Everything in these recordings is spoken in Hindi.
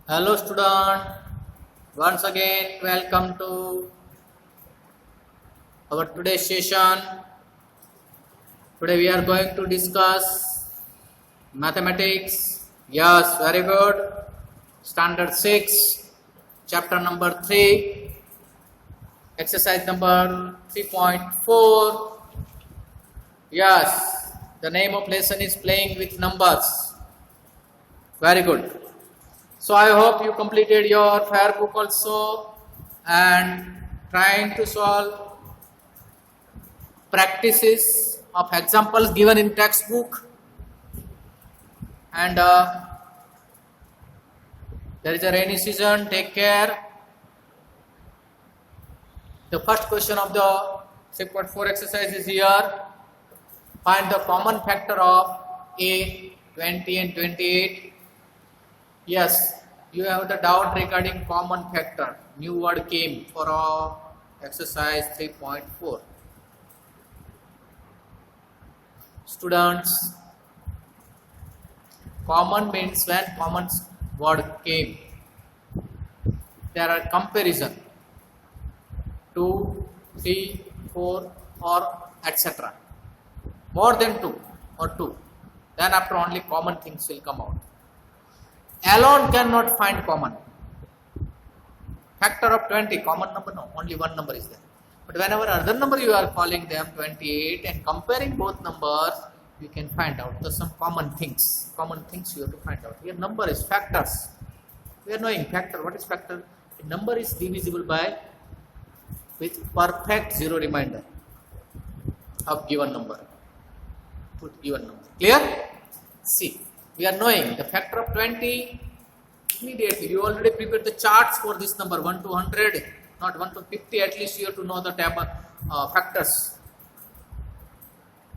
Hello student, once again welcome to our today's session. Today we are going to discuss mathematics. Yes, very good. Standard 6, chapter number 3, exercise number 3.4. Yes, the name of lesson is playing with numbers. Very good. So I hope you completed your fair book also and trying to solve practices of examples given in textbook. And there is a rainy season, take care. The first question of the 3.4 exercise is here. Find the common factor of A, 20 and 28. Yes, you have the doubt regarding common factor. New word came for exercise 3.4. Students, common means when common word came, there are comparison 2, 3, 4 or etc. More than 2 or 2. Then after only common things will come out. Alone cannot find common. Factor of 20, common number, no, only one number is there. But whenever other number you are calling them 28 and comparing both numbers, you can find out some common things. Common things you have to find out. Here number is factors. We are knowing factor. What is factor? A number is divisible by with perfect zero remainder of given number. Put given number. Clear? See. We are knowing the factor of 20 immediately. You already prepared the charts for this number 1 to 100, not 1 to 50. At least you have to know the table factors.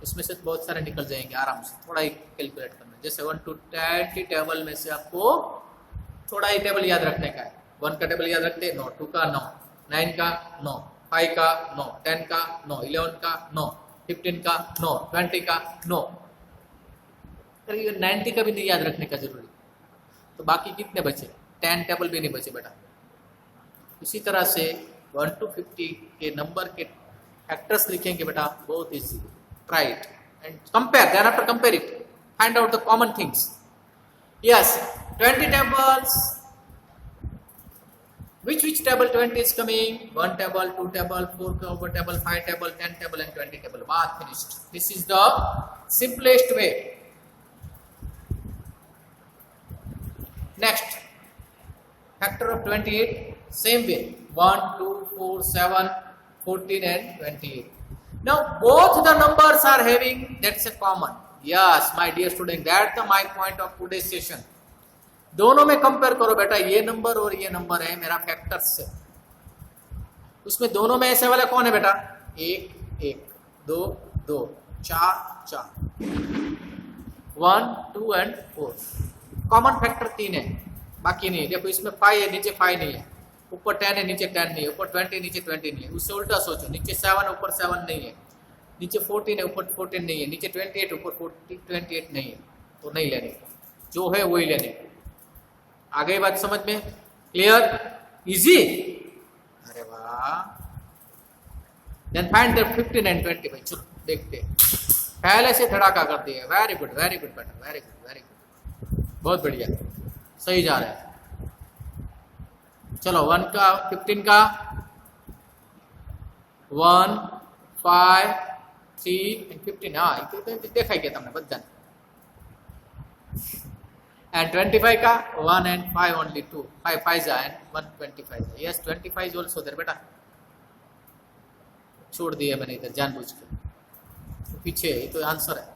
इसमें से बहुत सारे निकल जाएंगे आराम से. थोड़ा ही कैलकुलेट करना. जैसे 1 to 20 टेबल में से आपको थोड़ा ही टेबल याद रखने का है. 1 का टेबल याद रखते 9, 2 का 9, 9 का 9, 5 का 9, 10 का 9, 11 का 9, 15 का 9, 20 का 9. 90 का भी नहीं याद रखने का जरूरी. तो बाकी कितने बचे? 10 टेबल भी नहीं बचे बेटा. इसी तरह से 1 to 50 के नंबर के फैक्टर्स लिखेंगे बेटा. बहुत easy. Try it and compare. Then after compare it, find out the common things. Yes, 20 tables. Which table 20 is coming? 1 table, 2 table, 4 table, 5 table, 10 table and 20 table. Baat finished. This is the simplest way. Next, factor of 28, same way, 1, 2, 4, 7, 14 and 28. Now, both the numbers are having, that's a common. Yes, my dear student, that's my point of today's session. दोनों में कंपेयर करो बेटा. ये नंबर और ये नंबर है मेरा फैक्टर्स से. उसमें दोनों में ऐसे वाला कौन है बेटा? 1, 1, 2, 2, 4, 4, 1, 2 and 4. कॉमन फैक्टर 3 है, बाकी नहीं है. देखो इसमें 5 है, नीचे 5 नहीं है. ऊपर 10 है, नीचे 10 नहीं है. ऊपर 20 नीचे 20 नहीं है. उससे उल्टा सोचो. नीचे 7 ऊपर 7 नहीं है. नीचे 14 है, ऊपर 14 नहीं है. नीचे 28 ऊपर 28 नहीं है. तो नहीं लेने, जो है वही लेने. आ गई बात समझ में? क्लियर? इजी? अरे वाह. Then find the 15 and 20. भाई चलो देखते हैं. पहले से धड़ाका कर दिया. वेरी गुड बेटा. Very good, very good. बहुत बढ़िया, सही जा रहा है. चलो 1 का 15 का 1, 5, 3 and 15. हाँ देखा ही क्या तुमने बदन. And 25 का 1 and 5 only 2. 5 5 and 125. Yes, 25 is also there बेटा. छोड़ दिया मैंने इधर जानबूझ के. पीछे तो आंसर है.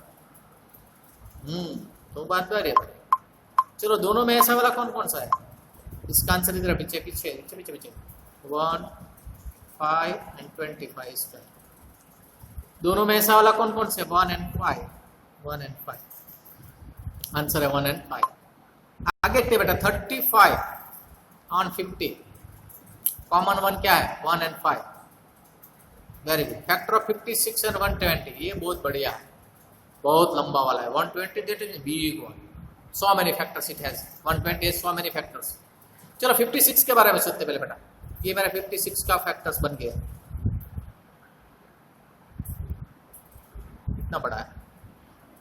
तो बात कर रही है. चलो दोनों में ऐसा वाला कौन कौन सा है? इसका आंसर इधर पीछे 1, 5 and 25 इसका. दोनों में ऐसा वाला कौन कौन से? 1 and 5. आंसर है 1 and 5. आगे देखते बेटा. 35 on 50. कॉमन वन क्या है? 1 and 5. Very good. Factor of 56 and 120. ये बहुत बढ़िया है, बहुत लंबा वाला है. 120 that is big one. So many factors it has. 120 has so many factors. चलो 56 के बारे में सोचते पहले बेटा। ये मेरा 56 का फैक्टर्स बन गया। कितना बड़ा है?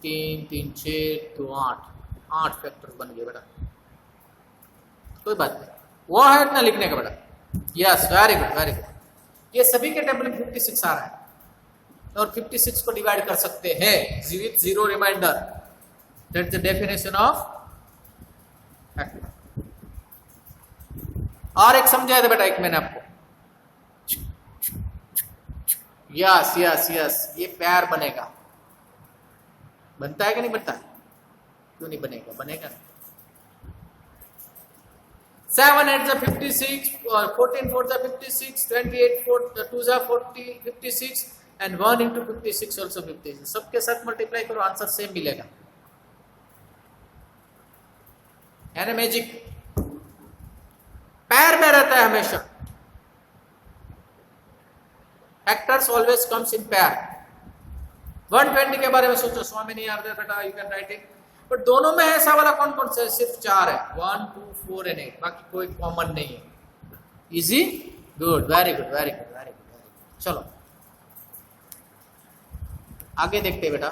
3 3 6 2 8 8 फैक्टर्स बन गए बेटा। कोई बात नहीं, वो है इतना लिखने का बेटा। Yes, very good very good. ये सभी के टेबल में 56 आ रहा है और 56 को डिवाइड कर सकते हैं with zero reminder. That's the definition of factor. और एक समझाया था बेटा एक मैंने आपको। यस यस यस, ये पैर बनेगा। बनता है कि नहीं बनता? क्यों नहीं बनेगा? बनेगा। 7 8 जा 56, 14 4 जा 56, 28 4 2 जा 40 56 एंड 1 into 56 ऑल्सो 56। सबके साथ मल्टीप्लाई करो, आंसर सेम मिलेगा। है ना मैजिक? पैर में रहता है हमेशा। फैक्टर्स ऑलवेज कम्स इन पैर। 120 के बारे में सोचो, स्वामी नहीं आ रहा बेटा, you can write it. But दोनों में ऐसा वाला कौन कौन सा है? सिर्फ 4 है, 1 2 4 एंड 8, बाकी कोई कॉमन नहीं है। Easy, good, very good very good very good. चलो आगे देखते हैं बेटा।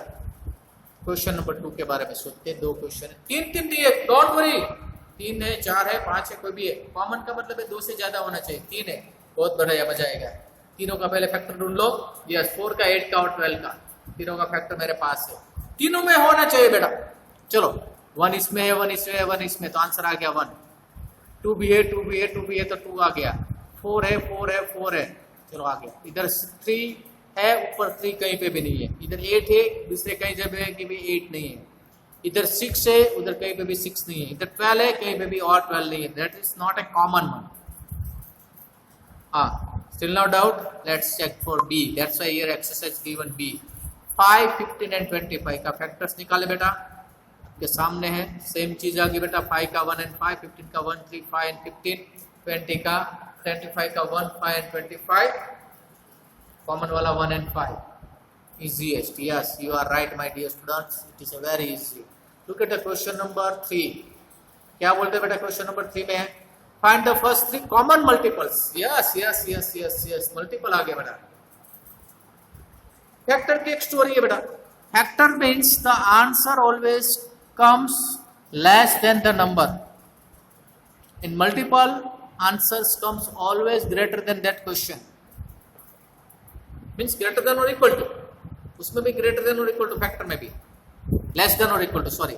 क्वेश्चन नंबर 2 के बारे में सोचते हैं। 2 क्वेश्चन है, 3 दिए, डोंट वरी। 3 है, 4 है, 5 है, कोई भी है। कॉमन का मतलब है 2 से ज्यादा होना चाहिए। 3 है, बहुत बढ़िया, मजा आएगा। तीनों का पहले फैक्टर ढूंढ लो। यस, 4 का, 8 का और 12 का, तीनों का फैक्टर मेरे पास है। तीनों में होना चाहिए बेटा। चलो 1 इसमें है, 1 इसमें है, 1 इसमें, तो आंसर आ गया 1। 2 भी है, 2 भी है, 2 भी है, तो 2 आ गया। 4 है, 4 है, 4 है, चलो आ गया। इधर 3 है, ऊपर 3 कहीं पे भी नहीं है। इधर 8 है, दूसरे कहीं जगह है कि भी 8 नहीं है। इधर 6 है, उधर कहीं पे भी 6 नहीं है। इधर 12 है, कहीं पे भी और 12 नहीं है। That is not a common one. Still no doubt? Let's check for B. That's why here exercise given B. 5, 15 and 25 का फैक्टर्स निकाले बेटा। आपके सामने है, सेम चीज आ गई बेटा। 5 का 1 and 5, 15 का 1 3 5 and 15, 20 का 25 का 1 5 and 25, कॉमन वाला 1 and 5। Easiest, yes, you are right my dear students, it is a very easy। Look at the question number 3। क्या बोलते हैं बेटा क्वेश्चन नंबर 3 में? Find the first 3 common multiples। Yes yes yes yes yes, multiple आ गया बेटा। फैक्टर की एक स्टोरी है बेटा। Factor means the answer always comes less than the number. In multiple answers comes always greater than that question. Means greater than और इक्वल टू, उसमें भी ग्रेटर देन और इक्वल टू, फैक्टर में भी लेस देन और इक्वल टू, सॉरी।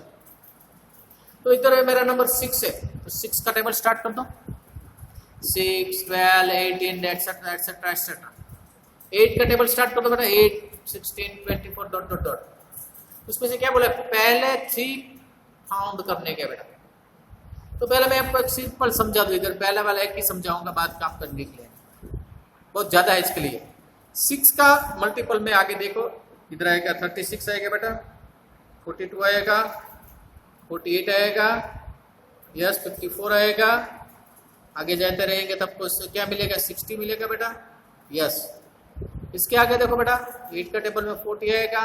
तो इधर है मेरा नंबर 6 है, तो 6 का टेबल स्टार्ट कर दो। 6 12 18 एटसेट्रा एटसेट्रा एटसेट्रा। 8 का टेबल स्टार्ट कर दो बेटा। 8 16 24 डॉट डॉट डॉट। उसमें से क्या बोला? पहले 3 फाउंड करने के बेटा। तो पहले मैं आपको एक सिंपल समझा दूं। इधर पहले वाला एक ही समझाऊंगा, बाद का आप करने के लिए बहुत ज्यादा है इसके लिए। 6 का मल्टीपल में आगे देखो, इधर आएगा 36 आएगा बेटा, 42 आएगा, 48 आएगा, यस 54 आएगा। आगे जाते रहेंगे तब को क्या मिलेगा? 60 मिलेगा बेटा। यस, इसके आगे देखो बेटा, 8 का टेबल में 40 आएगा,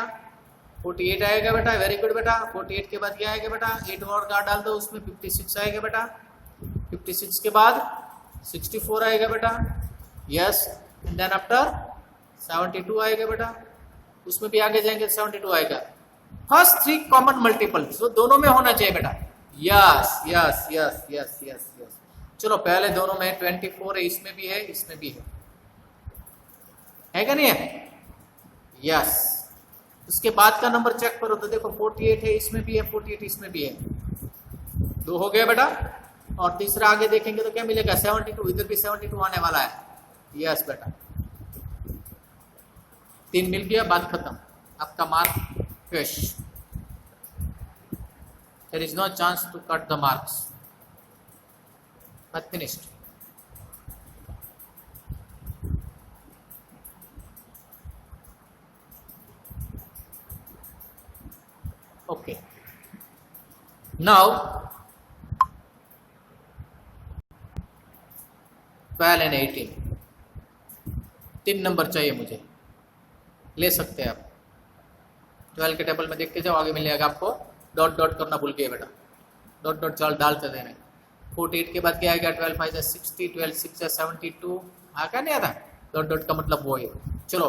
48 आएगा बेटा, वेरी गुड बेटा। 48 के बाद क्या आएगा बेटा? 8 और का डाल दो उसमें, 56 आएगा बेटा। 56 के बाद 64 आएगा बेटा। यस, एंड देन आफ्टर 72 आएगा बेटा। उसमें भी आगे जाएंगे 72 आएगा। फर्स्ट 3 कॉमन मल्टीपल्स, तो दोनों में होना चाहिए बेटा। Yes yes yes yes yes yes. चलो पहले दोनों में 24 है, इसमें भी है, इसमें भी है क्या नहीं है? यस। उसके बाद का नंबर चेक करो तो देखो 48 है, इसमें भी है, 48 इसमें भी है। 2 हो गया बेटा। और तीसरा आगे देखेंगे तो क्या मिलेगा? 72, इधर भी 72 आने वाला है। यस बेटा, 3 मिल गया, बात खत्म। आपका mark fish. There is no chance to cut the marks. But finished. Okay. Now 12 and 18, 3 number चाहिए मुझे। ले सकते हैं आप। 12 के टेबल में देखते जाओ, आगे मिल जाएगा आपको। डॉट डॉट करना भूल गए बेटा, डॉट डॉट चाल डालते देने। 48 के बाद क्या आएगा 12 5 60, 12 6 72, आ क्या नहीं आता, डॉट डॉट का मतलब वो है। चलो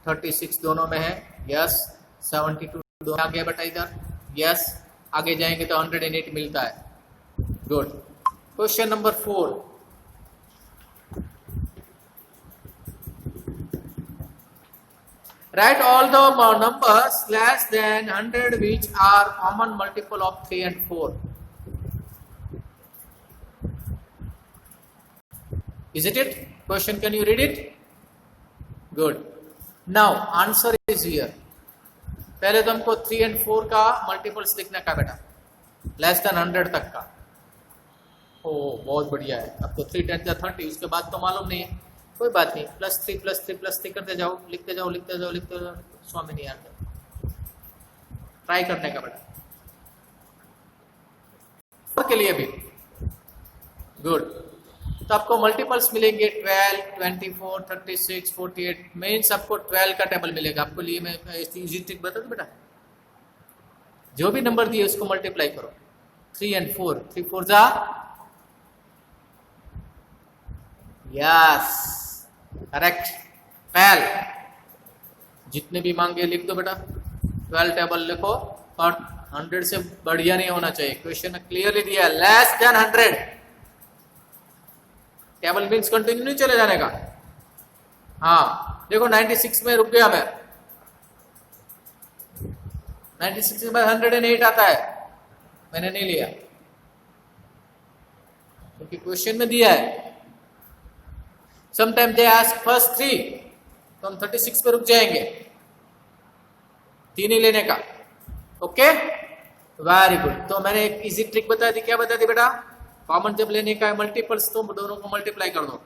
36 दोनों में है, यस। 72 दोनों आ गया बेटा इधर, यस। आगे जाएंगे तो 108 मिलता है, good. Question number 4, write all the numbers less than 100 which are common multiple of 3 and 4. Is it? Question, can you read it? Good. Now answer is here. पहले तो हमको 3 and 4 का मल्टीपल्स लिखने का बेटा, लेस देन 100 तक का। ओ बहुत बढ़िया है। अब तो 3 10 30, उसके बाद तो मालूम नहीं है, कोई बात नहीं। +3 +3 +3 करते जाओ, लिखते जाओ लिखते जाओ लिखते जाओ, स्वामी नहीं आता, ट्राई करने का बेटा। 4 के लिए भी गुड। तो आपको मल्टीपल्स मिलेंगे 12, 24, 36, 48, मीन्स आपको 12 का टेबल मिलेगा। आपको लिए मैं इजी ट्रिक बता दूं बेटा, जो भी नंबर दिए उसको मल्टीप्लाई करो, 3 and 4, 3 4 जा, यस करेक्ट। 12 जितने भी मांगे लिख दो बेटा, 12 टेबल लिखो, और 100 से बढ़िया नहीं होना चाहिए। क्वेश्चन में क्लियरली दिया less than 100। Table means continue नहीं चले जाने का। हाँ देखो 96 में रुक गया मैं, 96 के बाद 108 आता है, मैंने नहीं लिया क्योंकि क्वेश्चन में दिया है। समटाइम दे आस्क फर्स्ट 3, तो हम 36 पे रुक जाएंगे, 3 ही लेने का। Okay very good. तो मैंने एक इजी ट्रिक बता दी, क्या बता दी बेटा, कॉमन जब लेने का है मल्टीपल्स तो दोनों को मल्टीप्लाई कर दो,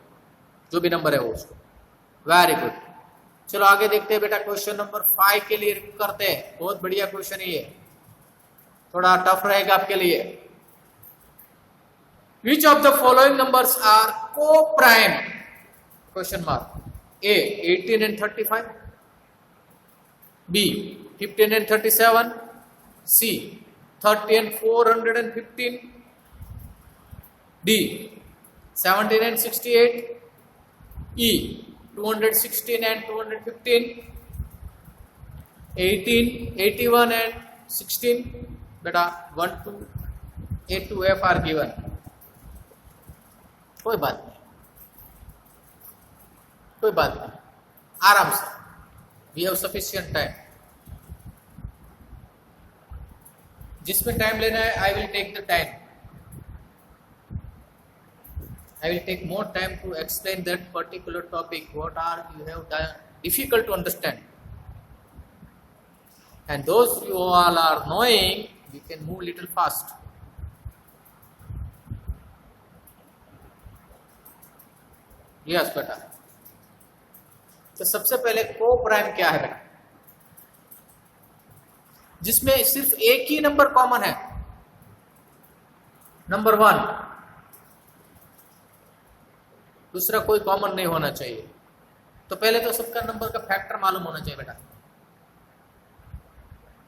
जो भी नंबर है वो उसको। Very good. चलो आगे देखते हैं बेटा, क्वेश्चन नंबर 5 के लिए करते हैं। बहुत बढ़िया क्वेश्चन है ये, थोड़ा टफ रहेगा आपके लिए। Which of the following numbers are coprime? Question mark. A 18 and 35, B 15 and 37, C 30 and 415, D 17 and 68, E 216 and 215, 18, 81 and 16। बेटा 1 2 A to F are given, कोई बात नहीं, कोई बात नहीं, आराम से, वी हैव सफिशिएंट टाइम। जिसमें टाइम लेना है I will take the time, I will take more time to explain that particular topic, what are you have done difficult to understand, and those you all are knowing, we can move little fast. Yes बेटा। तो सबसे पहले को प्राइम क्या है बेटा, जिसमें सिर्फ एक ही नंबर कॉमन है, नंबर 1, दूसरा कोई कॉमन नहीं होना चाहिए। तो पहले तो सबका नंबर का फैक्टर मालूम होना चाहिए बेटा।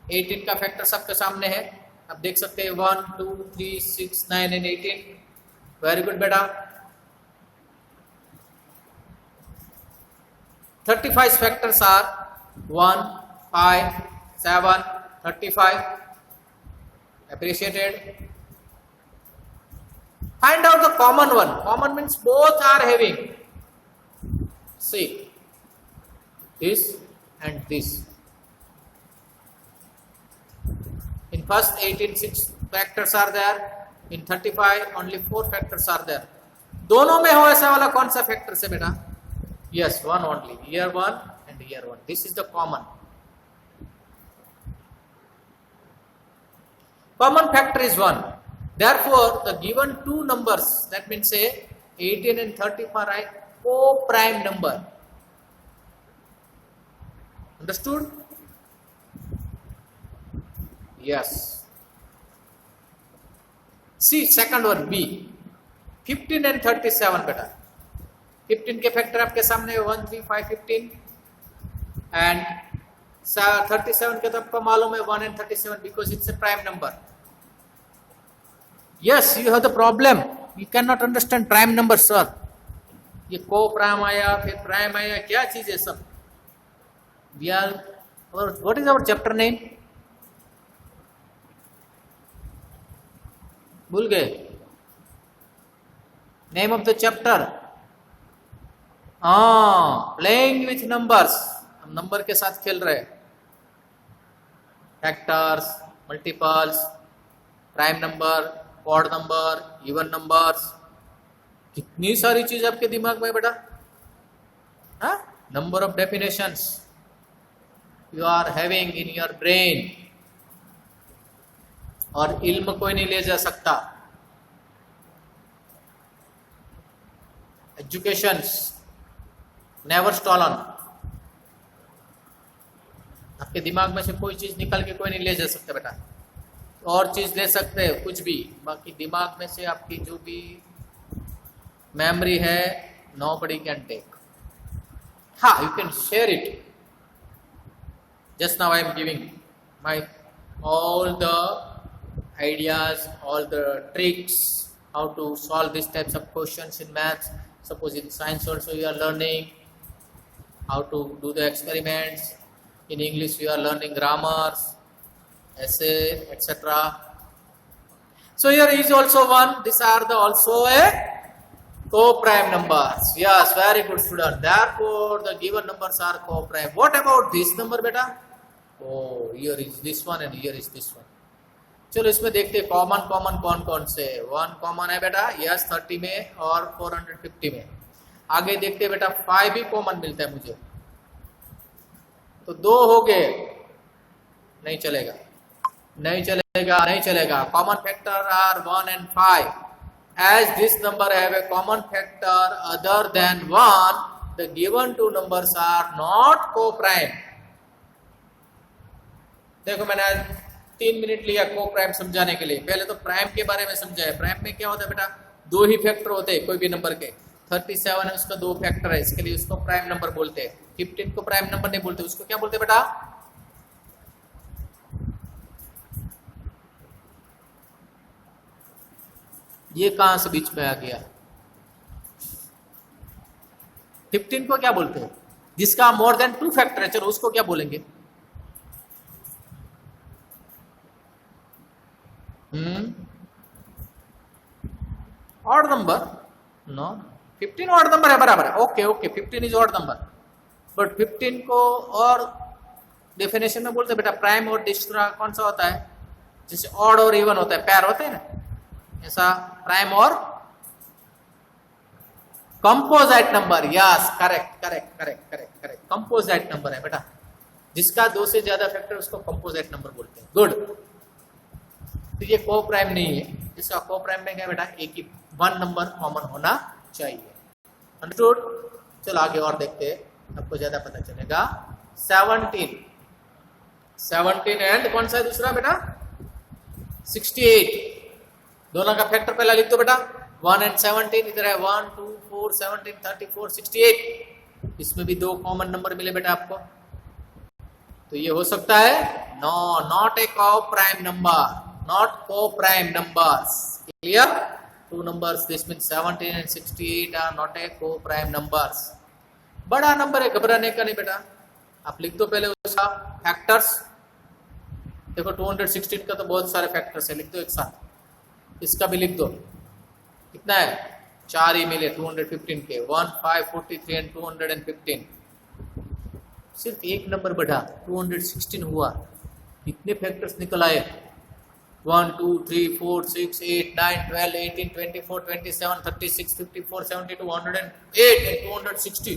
18 का फैक्टर सबके सामने है, अब देख सकते हैं 1 2 3 6 9 and 18। वेरी गुड बेटा। 35 factors are 1 5 7 35, appreciated। Find out the common one. Common means both are having. See, this and this. In first 18 6 factors are there. In 35 only 4 factors are there. दोनों में हो ऐसा वाला कौन सा फैक्टर से बेटा? Yes, one only. Here 1 and here 1. This is the common. Common factor is 1. Therefore, the given two numbers, that means say 18 and 35 are co-prime number. Understood? Yes. See second one B, 15 and 37 बेटा। 15 के फैक्टर आपके सामने 1 3 5 15, and 37 के तो आपको मालूम है 1 and 37 because it's a prime number. Yes, you have the problem. You can not understand prime number sir. ये को प्राइम आया, फिर प्राइम आया, क्या चीज है सब। We are, what is our chapter name? भूल गए नेम ऑफ द चैप्टर? हाँ, प्लेइंग विथ नंबर्स। हम नंबर के साथ खेल रहे हैं। Factors, multiples, prime number, odd number, even numbers, कितनी सारी चीज आपके दिमाग में बेटा। हाँ, number of definitions you are having in your brain. और इल्म कोई नहीं ले जा सकता। Educations never stolen. आपके दिमाग में से कोई चीज निकल के कोई नहीं ले जा सकता बेटा। और चीज ले सकते हैं कुछ भी, बाकी दिमाग में से आपकी जो भी मेमोरी है, nobody can take. हाँ, you can share it. Just now I am giving my all the ideas, all the tricks, how to solve these types of questions in maths. Suppose in science also you are learning how to do the experiments. In English you are learning grammars, essay, etc. So here is also one. These are the also a co-prime numbers. Yes, very good student. Therefore the given numbers are co-prime. What about this number beta? Oh, here is this one and here is this one. चलो इसमें देखते हैं कॉमन कौन कौन से। वन कॉमन है बेटा, यस 30 में और 450 में। आगे देखते हैं बेटा 5 भी कॉमन मिलता है मुझे, तो 2 हो गए। नहीं चलेगा, नहीं चलेगा, नहीं चलेगा। Common factor are 1 and 5. As this number have a common factor other than 1, the given two numbers are not co-prime. देखो मैंने आज 3 मिनट लिया को प्राइम समझाने के लिए। पहले तो प्राइम के बारे में समझाया। प्राइम में क्या होता है बेटा, 2 ही फैक्टर होते हैं कोई भी नंबर के। 37 है, उसका 2 फैक्टर है, इसके लिए उसको प्राइम नंबर बोलते हैं। 15 को प्राइम नंबर नहीं बोलते, उसको क्या बोलते बेटा? ये कहां से बीच में आ गया? 15 को क्या बोलते हैं? जिसका मोर देन 2 फैक्टर है, चलो उसको क्या बोलेंगे? Odd number? No, 15 odd number है, बराबर है। Okay okay, 15 is odd number. But 15 को और डेफिनेशन में बोलते हैं बेटा प्राइम और दूसरा कौन सा होता है? जैसे ऑड और इवन होता है, पैर होते हैं ना, ऐसा प्राइम और composite number. Yes, correct correct correct correct correct, composite number है बेटा। जिसका 2 से ज्यादा फैक्टर उसको कंपोजिट नंबर बोलते हैं। गुड। तो ये को प्राइम नहीं है। इसका को प्राइम में क्या बेटा, एक ही 1 नंबर कॉमन होना चाहिए। अंडरस्टूड? चलो आगे और देखते हैं, आपको ज्यादा पता चलेगा। 17 एंड कौन सा है दूसरा बेटा? 68। दोनों का फैक्टर पहला लिख दो बेटा, 1 and 17। इधर है 1 2 4 17 34 68। इसमें भी 2 कॉमन नंबर मिले बेटा आपको। तो ये हो सकता है नो, नॉट ए को prime number, not co-prime numbers. Clear? 2 numbers, this means 17 and 68 are not a co-prime numbers. बड़ा नंबर है, घबराने का नहीं बेटा। आप लिख दो पहले उसका फैक्टर्स। देखो 216 का तो बहुत सारे फैक्टर्स है, लिख दो एक साथ। इसका भी लिख दो। कितना है? 4 ही मिले 215 के। 1 5 43 and 215। सिर्फ एक नंबर बढ़ा, 216 हुआ। कितने फैक्टर्स निकल आए? 1 2 3 4 6 8 9 12 18 24 27 36 54 72 108 and 260.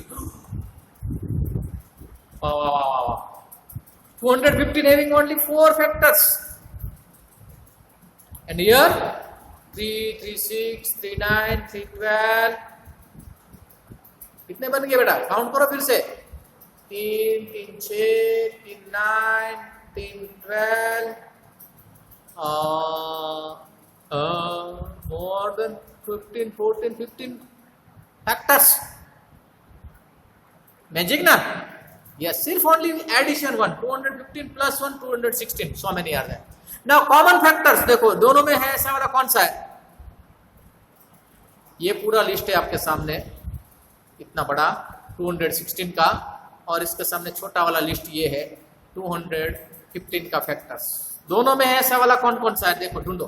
215 having only 4 factors. And here 3 3 6 3 9 3 12 कितने बन गए बेटा? काउंट करो फिर से। 3 3 6 3 9 3 12 more than 15 14 15 factors. Magic na? Yes, सिर्फ only addition 1, 215 plus 1 216, so many are there. Now common factors देखो दोनों में है, ऐसा वाला कौन सा है? ये पूरा लिस्ट है आपके सामने, इतना बड़ा 216 का, और इसके सामने छोटा वाला लिस्ट ये है 215 का फैक्टर्स। दोनों में है ऐसा वाला कौन कौन सा है, देखो ढूंढो,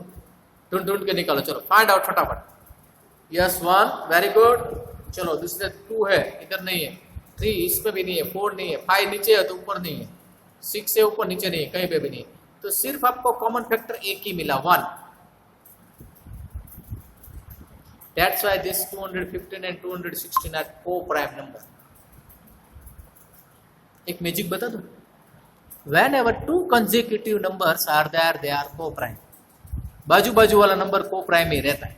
ढूंढ के निकालो, चलो फाइंड आउट फटाफट। Yes 1, very good. चलो दूसरे 2 है, इधर नहीं है, 3 इसमें भी नहीं है, 4 नहीं है, 5 नीचे है तो ऊपर नहीं है, 6 से ऊपर नीचे नहीं है, कहीं पे भी नहीं है, तो सिर्फ आपको कॉमन फैक्टर एक ही मिला 1। That's why this 215 and 216 are co-prime number. एक मैजिक बता दूं, whenever 2 consecutive numbers are there, they are co-prime. बाजू बाजू वाला नंबर co-prime ही रहता है।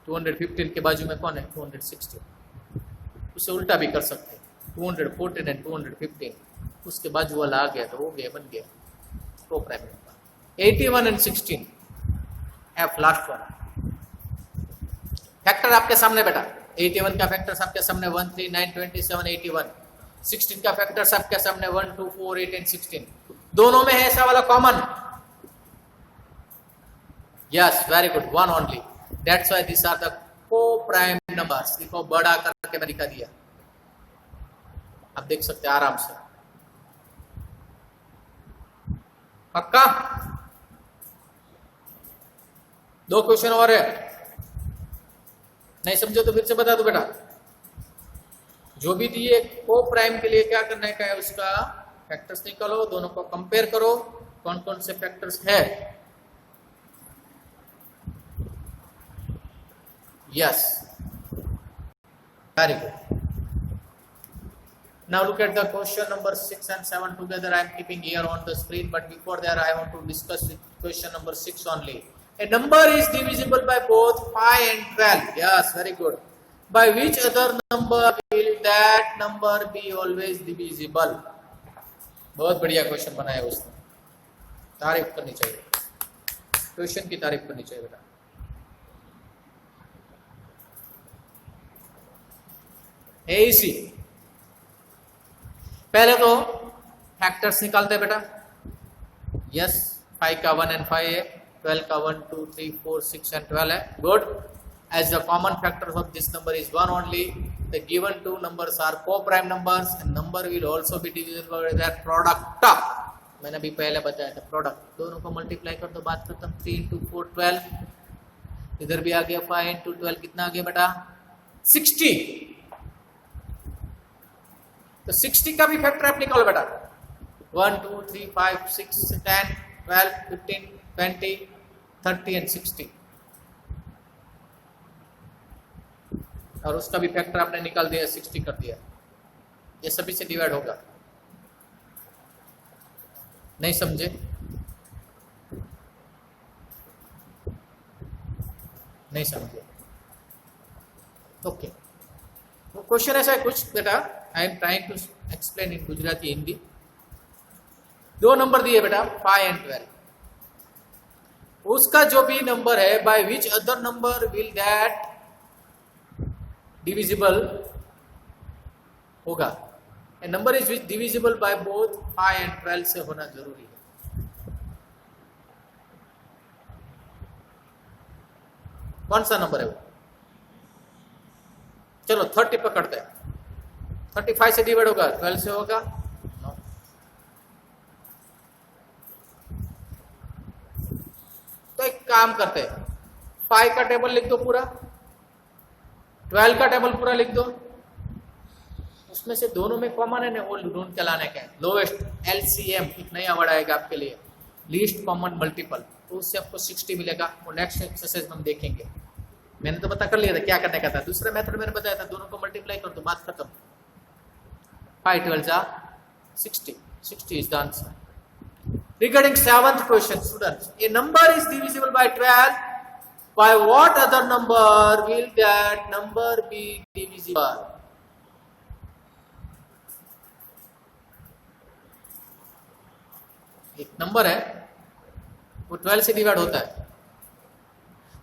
215 के बाजू में कौन है, 216। उसे उल्टा भी कर सकते हैं, 214 एंड 215, उसके बाजू वाला आ गया तो हो गया, बन गया co-prime number. 81 and 16 F last one. Factor आपके सामने बेटा, 81 का फैक्टर्स आपके सामने 1, 3, 9, 27, 81। 16 का फैक्टर्स आपके सामने 1, 2, 4, 8 एंड 16। दोनों में है ऐसा वाला common. Yes very good, 1 only. That's why this are the coprime numbers. देखो बड़ा करके मैं दिखा दिया, आप देख सकते हैं आराम से। पक्का? 2 क्वेश्चन और है, नहीं समझो तो फिर से बता दो बेटा। जो भी दिए को प्राइम के लिए क्या करने का है, उसका फैक्टर्स निकालो, दोनों को कंपेयर करो, कौन कौन से फैक्टर्स है। Yes very good. Now look at the question number 6 and 7 together. I am keeping here on the screen, but before that I want to discuss question number 6 only. A number is divisible by both 5 and 12. Yes, very good. By which other number will that number be always divisible? बहुत बढ़िया क्वेश्चन बनाया उसने, तारीफ करनी चाहिए, क्वेश्चन की तारीफ करनी चाहिए बेटा। एसी पहले तो फैक्टर्स निकालते हैं बेटा। यस 5 का 1 एंड 5 है, 12 का 1, 2, 3, 4, 6 and 12 है। Good. As the common factors of this number is 1 only, the given 2 numbers are co-prime numbers and number will also be divisible by their product. मैंने भी पहले बताया था प्रोडक्ट, दोनों को मल्टीप्लाई कर दो, बात खत्म। 3 into 4 12, इधर भी आ गया 5 into 12, कितना आ गया बेटा 60। तो 60 का भी फैक्टर आप निकालो बेटा। 1, 2, 3, 5, 6, 10, 12, 15, 20, 30 and 60, और उसका भी फैक्टर आपने निकाल दिया, 60 कर दिया। ये सभी से डिवाइड होगा। नहीं समझे? नहीं समझे? ओके। वो क्वेश्चन ऐसा है कुछ बेटा, I am trying to explain in Gujarati Hindi. 2 number दिए बेटा 5 and 12, उसका जो भी नंबर है, by which other number will that divisible होगा। A number is divisible by both 5 and 12 से होना जरूरी है। कौन सा नंबर है वो? चलो 30 पकड़ते हैं। 35 से डिवाइड होगा, 12 से होगा? नो। तो एक काम करते हैं, 5 का टेबल लिख दो पूरा, 12 का टेबल पूरा लिख दो, उसमें से दोनों में कॉमन है ना, वो ढूंढ के लाने का। लोवेस्ट LCM एक नया वर्ड आएगा आपके लिए, लीस्ट कॉमन मल्टीपल, तो उससे आपको 60 मिलेगा। वो नेक्स्ट एक्सरसाइज में हम देखेंगे। मैंने तो पता कर लिया था क्या करने का था, दूसरा मेथड मैंने बताया था, दोनों को मल्टीप्लाई कर दो, बात खत्म। 5 12 60, 60 is the answer. Regarding 7th question, students, a number is divisible by 12. By what other number will that number be divisible? एक नंबर है वो 12 से डिवाइड होता है,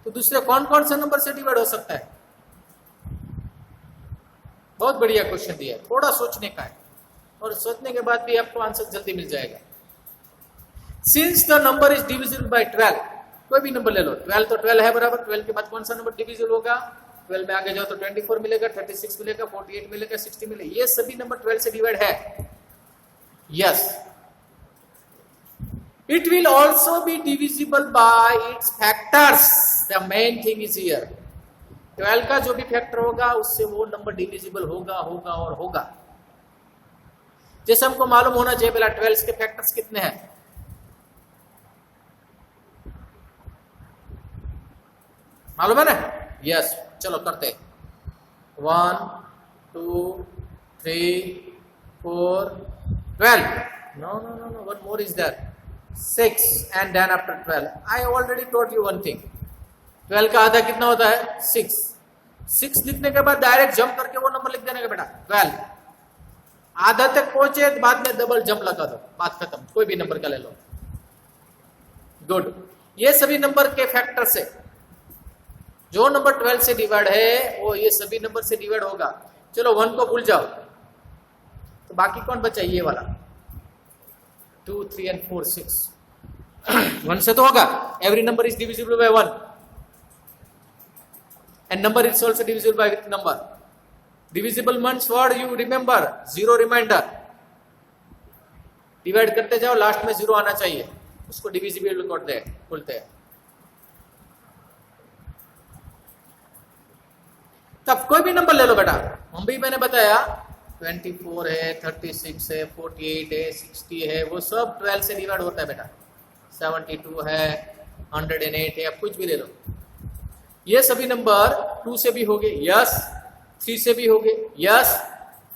तो दूसरे कौन कौन से नंबर से डिवाइड हो सकता है? बहुत बढ़िया क्वेश्चन दिया है, थोड़ा सोचने का है, और सोचने के बाद भी आपको आंसर जल्दी मिल जाएगा। Since the number is divisible by 12, कोई भी नंबर ले लो, 12 तो 12 है बराबर, 12 के बाद कौन सा नंबर डिविजिबल होगा, 12 में आगे जाओ तो 24 मिलेगा, 36 मिलेगा, 48 मिलेगा, 60 मिलेगा, ये सभी नंबर 12 से डिवाइड है। Yes, it will also be divisible by it's factors, the main thing is here, 12 का जो भी फैक्टर होगा उससे वो नंबर डिविजिबल होगा होगा और होगा। जैसे हमको मालूम होना चाहिए पहला 12 के फैक्टर्स कितने हैं, मालूम है ना? यस, चलो करते, 1 2 3 4 12, no, one more is there, 6 and then after 12, I already told you one thing, 12 का आधा कितना होता है, 6 लिखने के बाद डायरेक्ट जंप करके वो नंबर लिख देने का बेटा 12, आधा तक पहुंचे तो बाद में डबल जंप लगा दो, बात खत्म, कोई भी नंबर का ले लो। गुड, ये सभी नंबर के फैक्टर से जो नंबर 12 से डिवाइड है वो ये सभी नंबर से डिवाइड होगा। चलो 1 को भूल जाओ, तो बाकी कौन बचा, ये वाला 2 3 and 4 6, 1 से तो होगा, every number is divisible bye 1 and number is also divisible by which number, divisible means what you remember, zero reminder, divide करते जाओ लास्ट में 0 आना चाहिए, उसको डिविजिबल बोलते हैं। तब कोई भी नंबर ले लो बेटा, हम भी मैंने बताया 24 है, 36 है, 48 है, 60 है, वो सब 12 से डिवाइड होता है बेटा, 72 है, 108 है, अब कुछ भी ले लो, ये सभी नंबर 2 से भी होंगे, यस, 3 से भी होंगे, यस,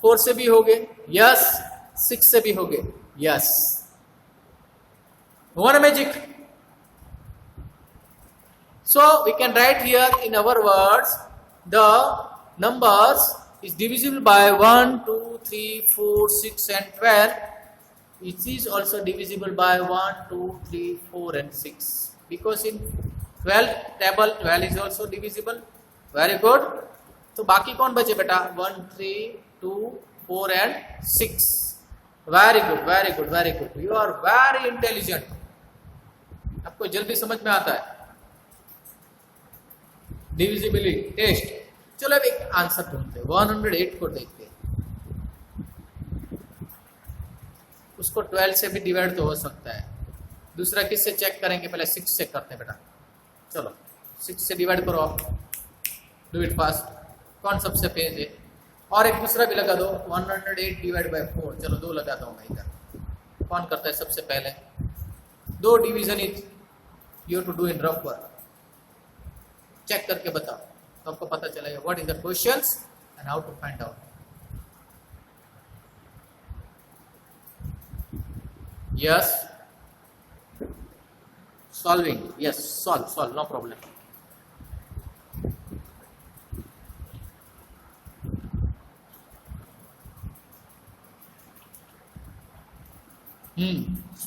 4 से भी होंगे, यस, 6 से भी होंगे, यस, हुआ ना magic? So we can write here in our words, the numbers is divisible by 1 2 3 4 6 and 12, it is also divisible by 1 2 3 4 and 6, because in 12 table 12 is also divisible। Very good, तो बाकी कौन बचे बेटा, 1 3 2 4 and 6, very good very good very good, you are very intelligent, आपको जल्दी समझ में आता है डिविजिबिलिटी टेस्ट। चलो अब एक आंसर ढूंढते हैं, 108 को देखते हैं, उसको 12 से भी डिवाइड तो हो सकता है, दूसरा किससे चेक करेंगे, पहले 6 से करते हैं बेटा, चलो 6 से डिवाइड करो आप, डू इट फास्ट, कौन सबसे पेज है, और एक दूसरा भी लगा दो, 108 डिवाइड बाय 4, चलो 2 लगा दो मैं इधर, कौन करता है सबसे पहले, 2 division is you to do in rough work, check करके बताओ तो आपको पता चलेगा what is the questions and how to find out. Yes, solving, yes, solve, no problem।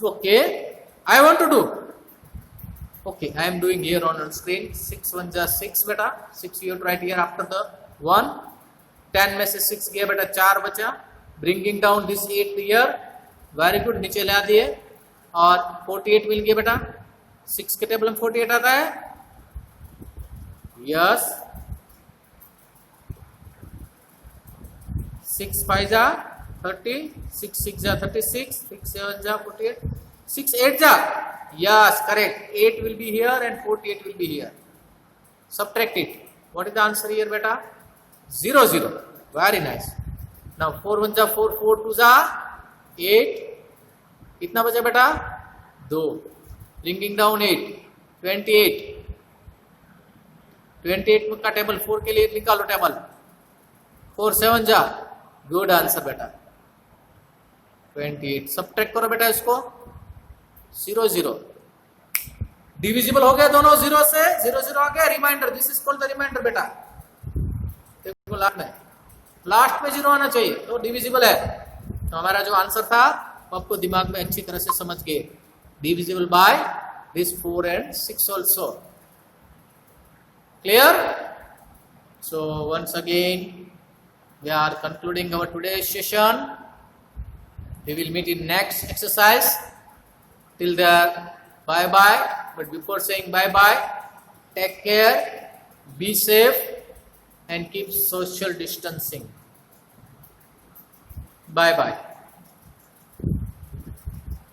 Okay, I want to do, okay, I am doing here on screen, 6 1 जा 6 बेटा, 6 you have to write here after the 1, 10 में से 6 गया बेटा, 4 बचा, bringing down this 8 here, very good, नीचे ला दिए, और 48 मिल गया बेटा, 6 के टेबल में 48 आता है, यस, 6 5 जा 30, 6 6 जा 36, 6 7 जा 48, 6 8 जा, yes, correct, 8 will be here and 48 will be here, subtract it, what is the answer here beta, 0 0, very nice। now 4 1 जा 4, 4 2 जा 8, कितना बचा बेटा, 2, bringing down 8, 28 का टेबल 4 के लिए निकालो टेबल, 4 7 जा, गुड आंसर बेटा, 28, सब्ट्रैक्ट करो बेटा इसको, 0 0, डिविजिबल हो गया दोनों 0 से, 0 0 आ गया, reminder, this is called the reminder बेटा, देखो लास्ट में 0 आना चाहिए तो डिविजिबल है, तो हमारा जो आंसर था वो आपको दिमाग में अच्छी तरह से समझ गए, divisible by this 4 and 6 also, clear? So once again we are concluding our today's session, we will meet in next exercise, till there Bye bye. But before saying bye bye, take care, be safe, and keep social distancing. Bye bye.